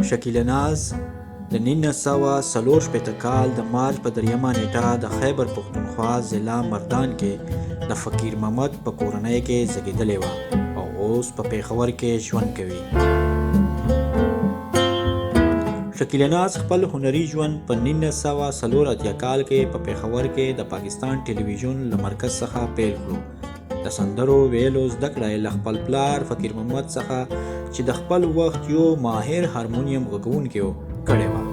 شکیله ناز د 1940 کال د مارچ په 3 نیټه د خیبر پښتونخوا ضلع مردان کې د فقیر محمد په کورنۍ کې زیږېدلې وه او اوس په پېښور کې ژوند کوي. شکیله ناز خپل هنري ژوند په 1984 کال کې په پېښور کې د پاکستان ټلویزیون له مرکز څخه پیل کړو. د سندرو ویلو زده کړه یې له خپل پلار فقیر محمد څخه چې د خپل وخت یو ماهر هارمونیم غږونکی و کړې وه.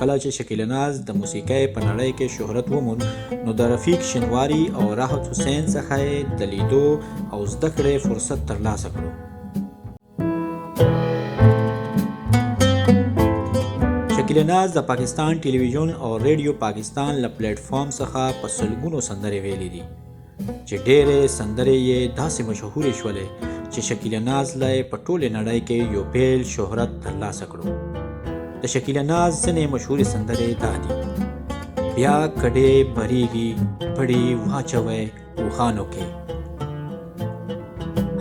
کله چې شکیله ناز د موسیقۍ په نړۍ کې شهرت وموند نو د رفیق شینواري او راحت حسین څخه یې د لیدو او زده کړې فرصت ترلاسه کړو. شکیله ناز د پاکستان ټلویزیون او ریډیو پاکستان له پلیټ فارم څخه په سلګونو سندرې ویلې دي چې ډېرې سندرې یې داسې مشهورې شولې چې شکیله ناز له په ټولې نړۍ کې یو بیل شهرت ترلاسه کړو. د شکیله ناز ځینې مشهورې سندرې دا دي: بیا کډې بریږي پړې واچوئ اوښانو کې،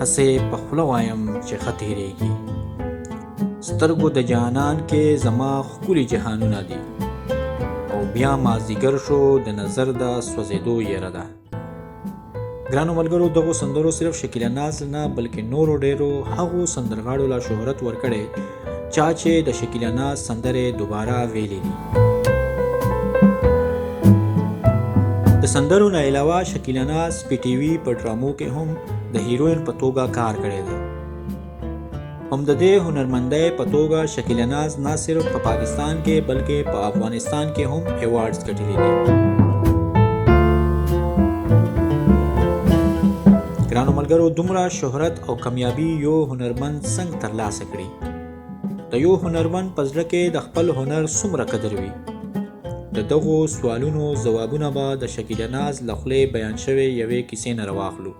هسې په خوله وایم چې ښه تېرېږي، سترګو د جانان کې زما ښکلي جهانونه دي، او بیا مازدیګر شو د نظر د سوځېدو یېره ده. ګرانو ملګرو، دغو سندرو صرف شکیله ناز نه بلکې نورو ډېرو هغو سندرغاړو له شهرت ورکړی چا چې د شکیله ناز سندرې دوباره ویلې دي. د سندرو نه علاوه شکیله ناز په ټي وي په ډرامو کې هم د هیروین په توګه کار کړی دی. هم د دې هنرمندۍ په توګه شکیله ناز نه صرف په پاکستان کې بلکې په افغانستان کې هم ایوارډز ګټلي دي. ګرانو ملګرو، دومره شهرت او کامیابي یو هنرمند څنګه ترلاسه کړي؟ د یو هنرمند په زړه کې د خپل هنر څومره قدر وي؟ د دغو سوالونو ځوابونه به د شکیله ناز له خولې بیان شوې یوې کیسې نه راواخلو.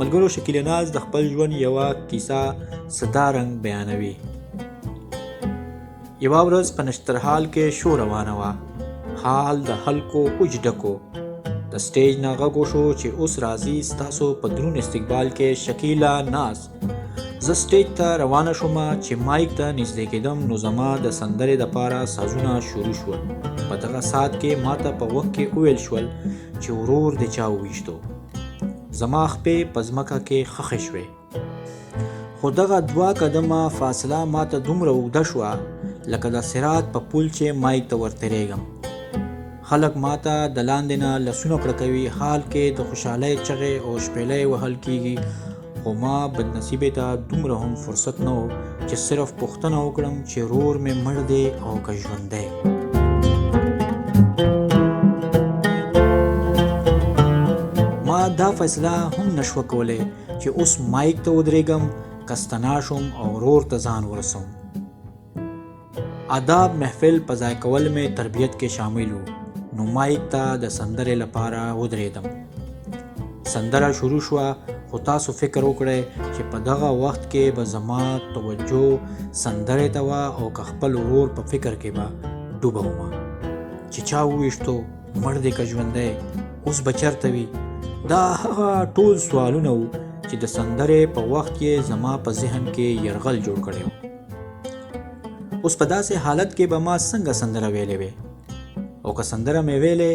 ملګرو، شکیله ناز د خپل ژوند یوه کیسه صدارنګ بیانوي. یوه ورځ په نشترحال کې شو روانه وه، حال د خلکو اوج ډکو. د سټیج نه غږ وشو چې اوس راځي ستاسو په دروند استقبال کې شکیله ناز. زه سټیج ته روانه شوم، چې مایک ته نږدې کېدم نو زما د سندرې دپاره سازونه شروع شول. په دغه ساعت کې ماته په وخت کې وویل شول چې ورور د چا وویشتو. زما خپې په ځمکه کې خښې شوې، خو دغه 2 قدمه فاصله ماته دومره اوږده شوه لکه د صراط په پل چې مایک ته ورتېرېږم. خلک ماته د لاندې نه لاسونه پړکوي، حال کې د خوشحالۍ چغې او شپېلۍ وهل کېږي، خو ما بدنصیبۍ ته دومره هم فرصت نه و چې صرف پوښتنه وکړم چې ورور مې مړ دی او که ژوندی. ما دا فیصله هم نشوه کولی چې اوس مایک ته ودرېږم که ستنا شم او ورور ته ځان ورسوم. آداب محفل په ځای کول مې تربیت کې شامل و، نو مایک ته د سندرې لپاره ودرېدم. سندره شروع شوه، خو تاسو فکر وکړئ چې په دغه وخت کې به زما توجه سندرې ته وه او که خپل ورور په فکر کې به ډوبه ومه چې چا وویشتو، مړ دی که ژوندی، اوس به چېرته وي. دا هغه ټول سوالونه وو چې د سندرې په وخت کې زما په ذهن کې یرغل جوړ کړی و. اوس په داسې حالت کې به ما څنګه سندره ویلې وې؟ او که سندره مې ویلې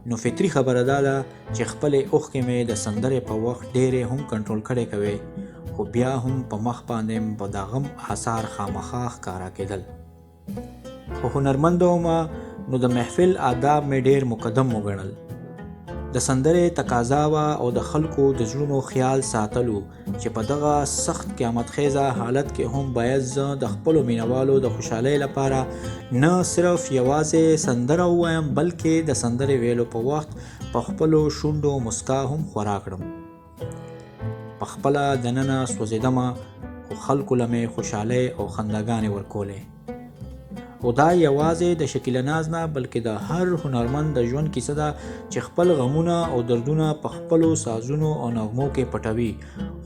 نو فطري خبره دا ده چې خپلې اوښکې مې د سندرې په وخت ډېرې هم کنټرول کړی کوې، خو بیا هم په مخ باندې به د غم آثار خامخا ښکاره کېدل. خو هنرمنده ومه نو د محفل آداب مې ډېر مقدم وګڼل. د سندرې تقاضا وه او د خلکو د زړونو خیال ساتلو چې په دغه سخت قیامت خیزه حالت کې هم باید زه د خپلو مینوالو د خوشحالۍ لپاره نه صرف یوازې سندره ووایم بلکې د سندرې ویلو په وخت په خپلو شونډو مسکا هم خورا کړم. په خپله دننه سوځېدمه، خو خلکو له مې خوشحالۍ او خنداګانې ورکولې. او دا یوازې د شکیله ناز نه بلکې د هر هنرمند د ژوند کیسه ده چې خپل غمونه او دردونه په خپلو سازونو او نغمو کې پټوي،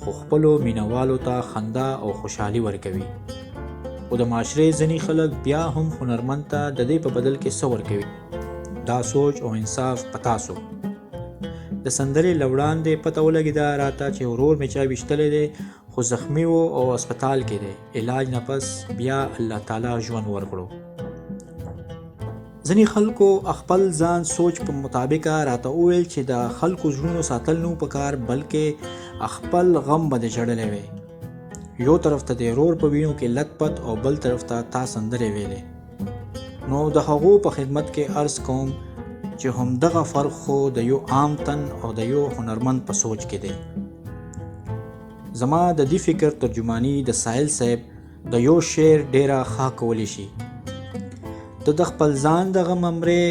خو خپلو مینوالو ته خندا او خوشحالي ورکوي. خو د معاشرې ځینې خلک بیا هم هنرمند ته د دې په بدل کې څه ورکوي. دا سوچ او انصاف په تاسو. د سندرې له وړاندې پته ولګېده راته چې ورور مې چا ویشتلی دی خو زخمی و او هسپتال کې دی. علاج نه پس بیا الله تعالی ژوند ورکړو. ځینې خلکو خپل ځان سوچ په مطابق راته وویل چې د خلکو زړونو ساتل نو پکار بلکې خپل غم به دې ژړلی وی. یو طرف ته د ورور په وینو کې لت پت او بل طرف ته تا سندرې ویلې. نو د هغو په خدمت کې عرض کوم چې همدغه فرق خو د یو عام تن او د یو هنرمند په سوچ کې دی. زما د دې فکر ترجمانی د ساحل صاحب د یو شعر ډیره ښه کولی شي. ته د خپل ځان د غم امرې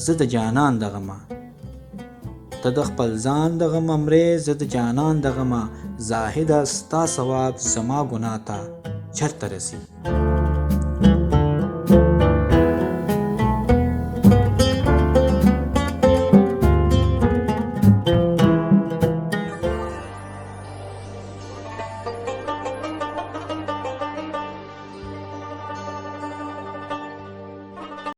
زه د جانان د غمه، ته د خپل ځان د غم امرې زه د جانان د غمه، زاهده ستا ثواب زما ګناه ته چرته رسي.